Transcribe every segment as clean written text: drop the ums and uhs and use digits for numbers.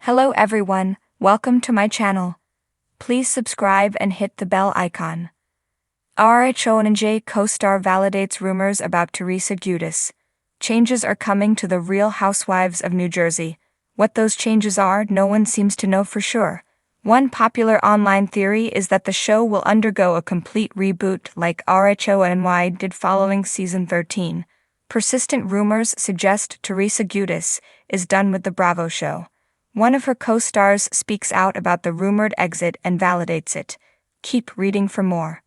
Hello everyone, welcome to my channel. Please subscribe and hit the bell icon. RHONJ co-star validates rumors about Teresa Giudice. Changes are coming to the Real Housewives of New Jersey. What those changes are, no one seems to know for sure. One popular online theory is that the show will undergo a complete reboot like RHONY did following season 13. Persistent rumors suggest Teresa Giudice is done with the Bravo show. One of her co-stars speaks out about the rumored exit and validates it. Keep reading for more.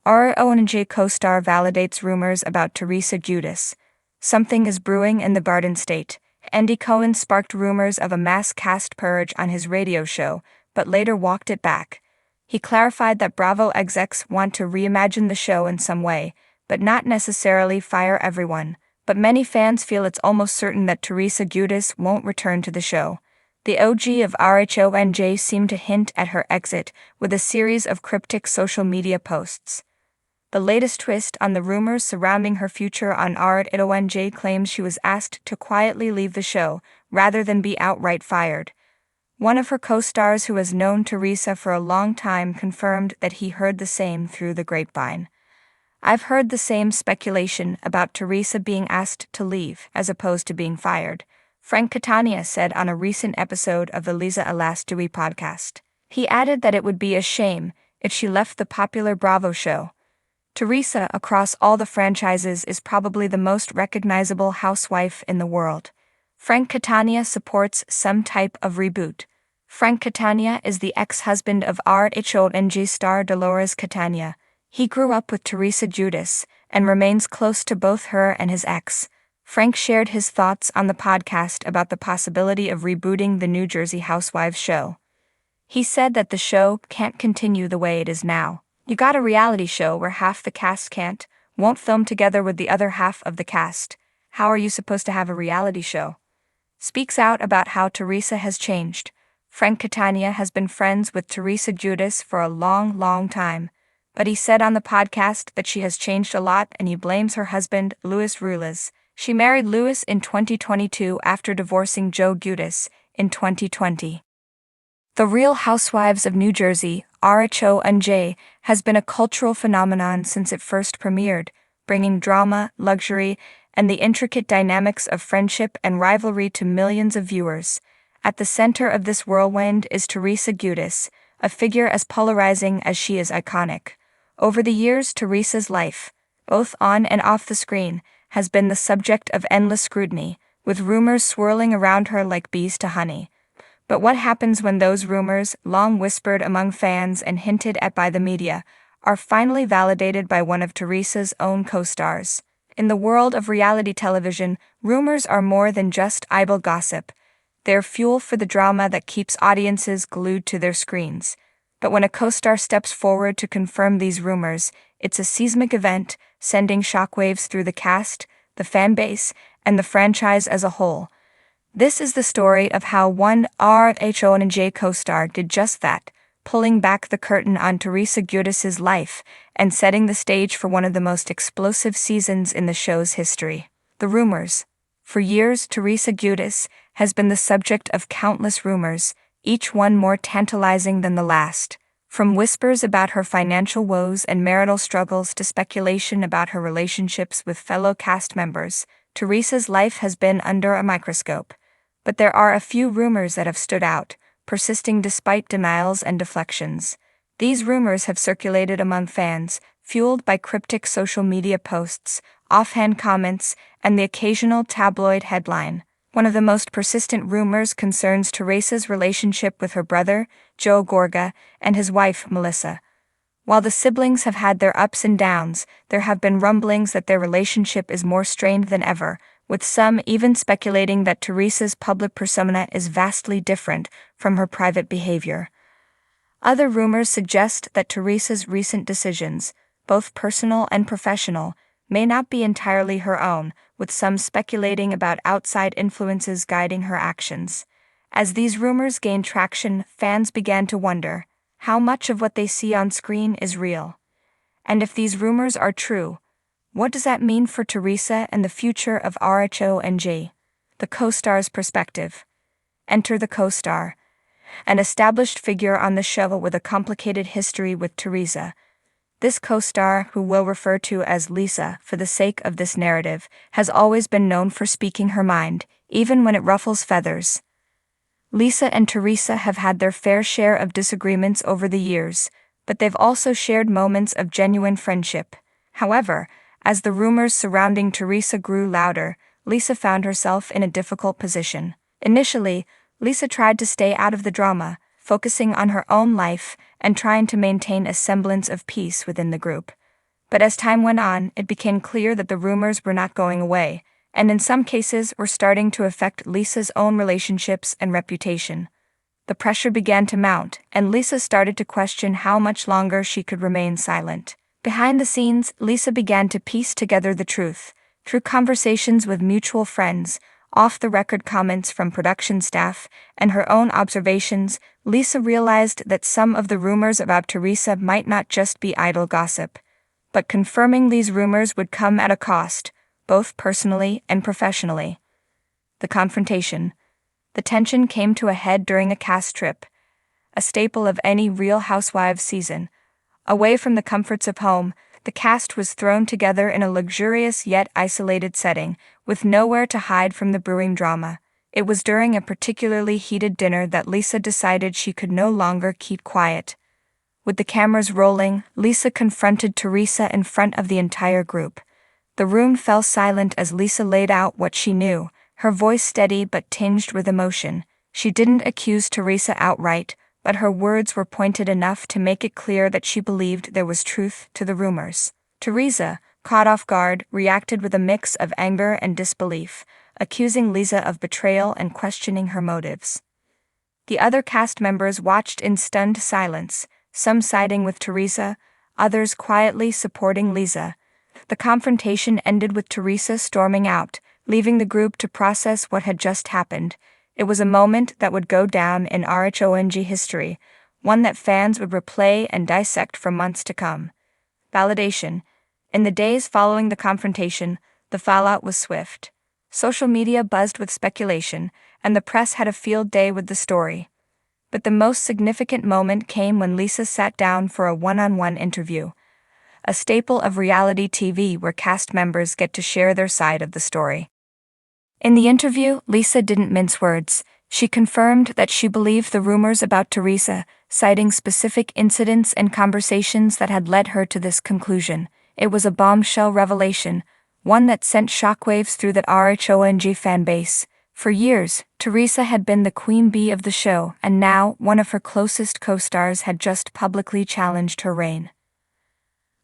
RHONJ co-star validates rumors about Teresa Giudice. Something is brewing in the Garden State. Andy Cohen sparked rumors of a mass cast purge on his radio show, but later walked it back. He clarified that Bravo execs want to reimagine the show in some way, but not necessarily fire everyone. But many fans feel it's almost certain that Teresa Giudice won't return to the show. The OG of RHONJ seemed to hint at her exit with a series of cryptic social media posts. The latest twist on the rumors surrounding her future on RHONJ claims she was asked to quietly leave the show rather than be outright fired. One of her co-stars who has known Teresa for a long time confirmed that he heard the same through the grapevine. I've heard the same speculation about Teresa being asked to leave as opposed to being fired, Frank Catania said on a recent episode of the Lisa Alastoui podcast. He added that it would be a shame if she left the popular Bravo show. Teresa, across all the franchises, is probably the most recognizable housewife in the world. Frank Catania supports some type of reboot. Frank Catania is the ex-husband of RHONJ star Dolores Catania. He grew up with Teresa Giudice and remains close to both her and his ex. Frank shared his thoughts on the podcast about the possibility of rebooting the New Jersey Housewives show. He said that the show can't continue the way it is now. You got a reality show where half the cast won't film together with the other half of the cast. How are you supposed to have a reality show? Speaks out about how Teresa has changed. Frank Catania has been friends with Teresa Giudice for a long time, but he said on the podcast that she has changed a lot and he blames her husband, Louis Ruiz. She married Louis in 2022 after divorcing Joe Giudice in 2020. The Real Housewives of New Jersey, RHONJ, has been a cultural phenomenon since it first premiered, bringing drama, luxury, and the intricate dynamics of friendship and rivalry to millions of viewers. At the center of this whirlwind is Teresa Giudice, a figure as polarizing as she is iconic. Over the years, Teresa's life, both on and off the screen, has been the subject of endless scrutiny, with rumors swirling around her like bees to honey. But what happens when those rumors, long whispered among fans and hinted at by the media, are finally validated by one of Teresa's own co-stars? In the world of reality television, rumors are more than just idle gossip. They're fuel for the drama that keeps audiences glued to their screens. But when a co-star steps forward to confirm these rumors, it's a seismic event, sending shockwaves through the cast, the fan base, and the franchise as a whole. This is the story of how one RHONJ co-star did just that, pulling back the curtain on Teresa Giudice's life and setting the stage for one of the most explosive seasons in the show's history. The rumors. For years, Teresa Giudice has been the subject of countless rumors, each one more tantalizing than the last. From whispers about her financial woes and marital struggles to speculation about her relationships with fellow cast members, Teresa's life has been under a microscope. But there are a few rumors that have stood out, persisting despite denials and deflections. These rumors have circulated among fans, fueled by cryptic social media posts, offhand comments, and the occasional tabloid headline. One of the most persistent rumors concerns Teresa's relationship with her brother, Joe Gorga, and his wife, Melissa. While the siblings have had their ups and downs, there have been rumblings that their relationship is more strained than ever, with some even speculating that Teresa's public persona is vastly different from her private behavior. Other rumors suggest that Teresa's recent decisions, both personal and professional, may not be entirely her own, with some speculating about outside influences guiding her actions. As these rumors gained traction, fans began to wonder how much of what they see on screen is real. And if these rumors are true, what does that mean for Teresa and the future of RHONJ? The co-star's perspective. Enter the co-star, an established figure on the show with a complicated history with Teresa. This co-star, who we'll refer to as Lisa for the sake of this narrative, has always been known for speaking her mind, even when it ruffles feathers. Lisa and Teresa have had their fair share of disagreements over the years, but they've also shared moments of genuine friendship. However, as the rumors surrounding Teresa grew louder, Lisa found herself in a difficult position. Initially, Lisa tried to stay out of the drama, focusing on her own life and trying to maintain a semblance of peace within the group. But as time went on, it became clear that the rumors were not going away, and in some cases were starting to affect Lisa's own relationships and reputation. The pressure began to mount, and Lisa started to question how much longer she could remain silent. Behind the scenes, Lisa began to piece together the truth. Through conversations with mutual friends, off-the-record comments from production staff, and her own observations, Lisa realized that some of the rumors about Teresa might not just be idle gossip. But confirming these rumors would come at a cost, both personally and professionally. The confrontation. The tension came to a head during a cast trip, a staple of any Real Housewives season. Away from the comforts of home, the cast was thrown together in a luxurious yet isolated setting, with nowhere to hide from the brewing drama. It was during a particularly heated dinner that Lisa decided she could no longer keep quiet. With the cameras rolling, Lisa confronted Teresa in front of the entire group. The room fell silent as Lisa laid out what she knew, her voice steady but tinged with emotion. She didn't accuse Teresa outright, but her words were pointed enough to make it clear that she believed there was truth to the rumors. Teresa, caught off guard, reacted with a mix of anger and disbelief, accusing Lisa of betrayal and questioning her motives. The other cast members watched in stunned silence, some siding with Teresa, others quietly supporting Lisa. The confrontation ended with Teresa storming out, leaving the group to process what had just happened. It was a moment that would go down in RHONJ history, one that fans would replay and dissect for months to come. Validation. In the days following the confrontation, the fallout was swift. Social media buzzed with speculation, and the press had a field day with the story. But the most significant moment came when Lisa sat down for a one-on-one interview, a staple of reality TV where cast members get to share their side of the story. In the interview, Lisa didn't mince words. She confirmed that she believed the rumors about Teresa, citing specific incidents and conversations that had led her to this conclusion. It was a bombshell revelation, one that sent shockwaves through the RHONJ fan base. For years, Teresa had been the queen bee of the show, and now one of her closest co-stars had just publicly challenged her reign.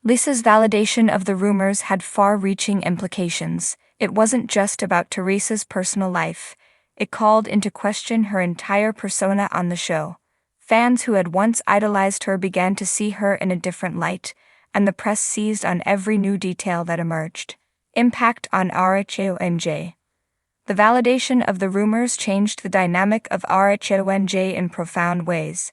Lisa's validation of the rumors had far-reaching implications. It wasn't just about Teresa's personal life. It called into question her entire persona on the show. Fans who had once idolized her began to see her in a different light, and the press seized on every new detail that emerged. Impact on RHONJ. The validation of the rumors changed the dynamic of RHONJ in profound ways.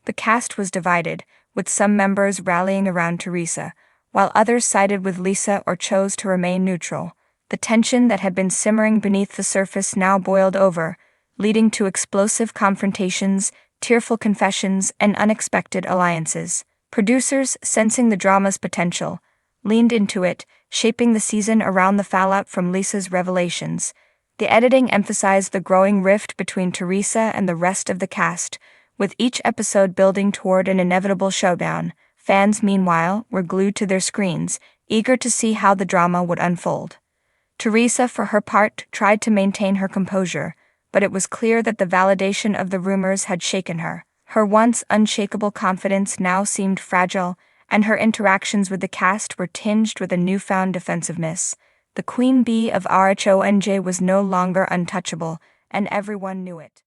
The cast was divided, with some members rallying around Teresa, while others sided with Lisa or chose to remain neutral. The tension that had been simmering beneath the surface now boiled over, leading to explosive confrontations, tearful confessions, and unexpected alliances. Producers, sensing the drama's potential, leaned into it, shaping the season around the fallout from Lisa's revelations. The editing emphasized the growing rift between Teresa and the rest of the cast, with each episode building toward an inevitable showdown. Fans, meanwhile, were glued to their screens, eager to see how the drama would unfold. Teresa, for her part, tried to maintain her composure, but it was clear that the validation of the rumors had shaken her. Her once unshakable confidence now seemed fragile, and her interactions with the cast were tinged with a newfound defensiveness. The queen bee of RHONJ was no longer untouchable, and everyone knew it.